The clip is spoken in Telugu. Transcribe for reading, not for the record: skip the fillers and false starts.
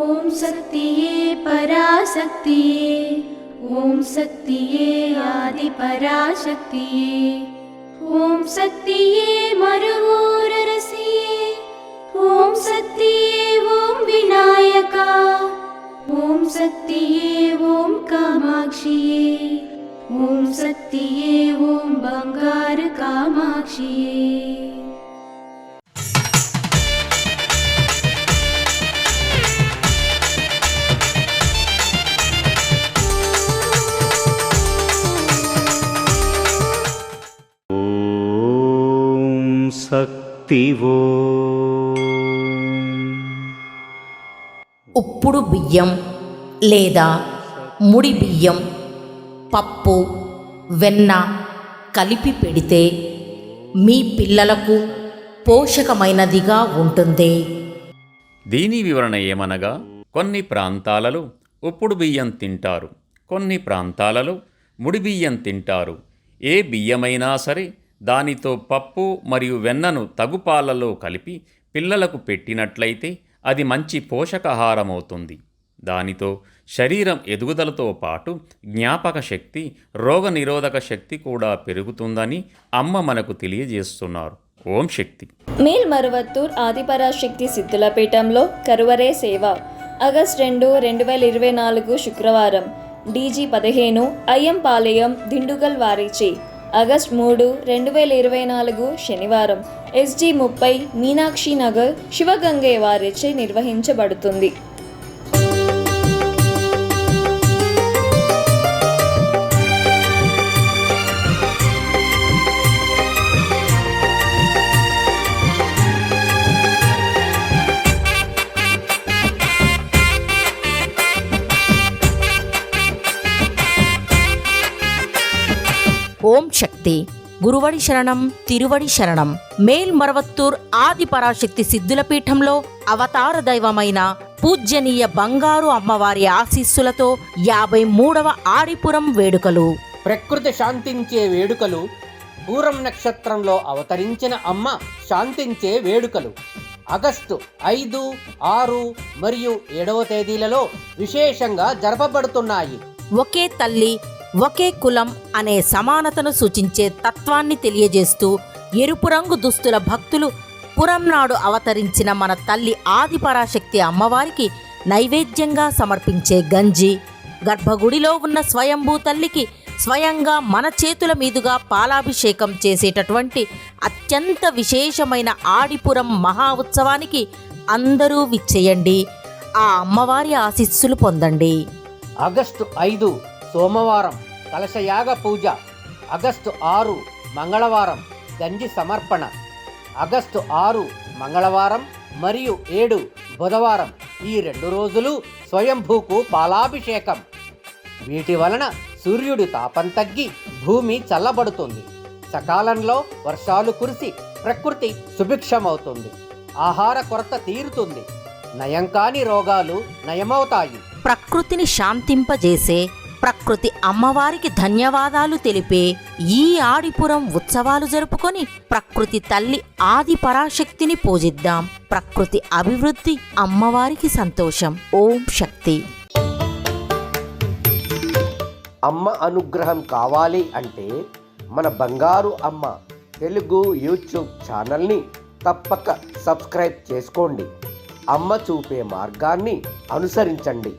ఓం శక్తియే పరాశక్తియే, ఓం శక్తియే ఆది పరాశక్తియే, ఓం శక్తియే మరువూరరసియే, ఓం శక్తియే ఓం వినాయక, ఓం శక్తియే ఓం కామాక్షియే, ఓం శక్తియే ఓం బంగారు కామాక్షియే. శక్తివో ఉప్పుడు బియ్యం లేదా ముడి బియ్యం, పప్పు, వెన్న కలిపి పెడితే మీ పిల్లలకు పోషకమైనదిగా ఉంటుంది. దీని వివరణ ఏమనగా, కొన్ని ప్రాంతాలలో ఉప్పుడు బియ్యం తింటారు, కొన్ని ప్రాంతాలలో ముడి బియ్యం తింటారు. ఏ బియ్యమైనా సరే దానితో పప్పు మరియు వెన్నను తగు పాలలో కలిపి పిల్లలకు పెట్టినట్లయితే అది మంచి పోషకాహారమవుతుంది. దానితో శరీరం ఎదుగుదలతో పాటు జ్ఞాపక శక్తి, రోగనిరోధక శక్తి కూడా పెరుగుతుందని అమ్మ మనకు తెలియజేస్తున్నారు. ఓం శక్తి. మేల్మరువత్తూర్ ఆదిపరాశక్తి సిద్ధులపీఠంలో కరువరే సేవ. ఆగస్టు 2, 2024 శుక్రవారం DG 15 అయ్యంపాలెం దిండుగల్ వారిచి. ఆగస్టు 3, 2024 శనివారం SG 30 మీనాక్షి నగర్ శివగంగే వారిచే నిర్వహించబడుతుంది. ఓం శక్తి. గురువడి శరణం, తిరువడి శరణం. మేల్మరవత్తూర్ ఆది పరాశక్తి సిద్ధులపీఠంలో అవతార దైవమైన పూజ్యనీయ బంగారు అమ్మవారి ఆశీస్సులతో 53వ ఆడిపురం వేడుకలు. ప్రకృతి శాంతించే వేడుకలు. పూరం నక్షత్రంలో అవతరించిన అమ్మ శాంతించే వేడుకలు ఆగస్టు 5, 6 మరియు 7వ తేదీలలో విశేషంగా జరపబడుతున్నాయి. ఒకే తల్లి ఒకే కులం అనే సమానతను సూచించే తత్వాన్ని తెలియజేస్తూ ఎరుపు రంగు దుస్తుల భక్తులు పురం నాడు అవతరించిన మన తల్లి ఆదిపరాశక్తి అమ్మవారికి నైవేద్యంగా సమర్పించే గంజి, గర్భగుడిలో ఉన్న స్వయంభూ తల్లికి స్వయంగా మన చేతుల మీదుగా పాలాభిషేకం చేసేటటువంటి అత్యంత విశేషమైన ఆడిపురం మహా ఉత్సవానికి అందరూ విచ్చేయండి. ఆ అమ్మవారి ఆశీస్సులు పొందండి. ఆగస్టు 5 సోమవారం కలశయాగ పూజ. ఆగస్టు 6 మంగళవారం గంజి సమర్పణ. ఆగస్టు 6 మంగళవారం మరియు 7 బుధవారం ఈ 2 రోజులు స్వయంభూకు పాలాభిషేకం. వీటి వలన సూర్యుడి తాపం తగ్గి భూమి చల్లబడుతుంది. సకాలంలో వర్షాలు కురిసి ప్రకృతి సుభిక్షమవుతుంది. ఆహార కొరత తీరుతుంది. నయం కాని రోగాలు నయమవుతాయి. ప్రకృతిని శాంతింపజేసే ప్రకృతి అమ్మవారికి ధన్యవాదాలు తెలిపే ఈ ఆడిపురం ఉత్సవాలు జరుపుకొని ప్రకృతి తల్లి ఆది పరాశక్తిని పూజిద్దాం. ప్రకృతి అభివృద్ధి, అమ్మవారికి సంతోషం. ఓం శక్తి. అమ్మ అనుగ్రహం కావాలి అంటే మన బంగారు అమ్మ తెలుగు యూట్యూబ్ ఛానల్ని తప్పక సబ్స్క్రైబ్ చేసుకోండి. అమ్మ చూపే మార్గాన్ని అనుసరించండి.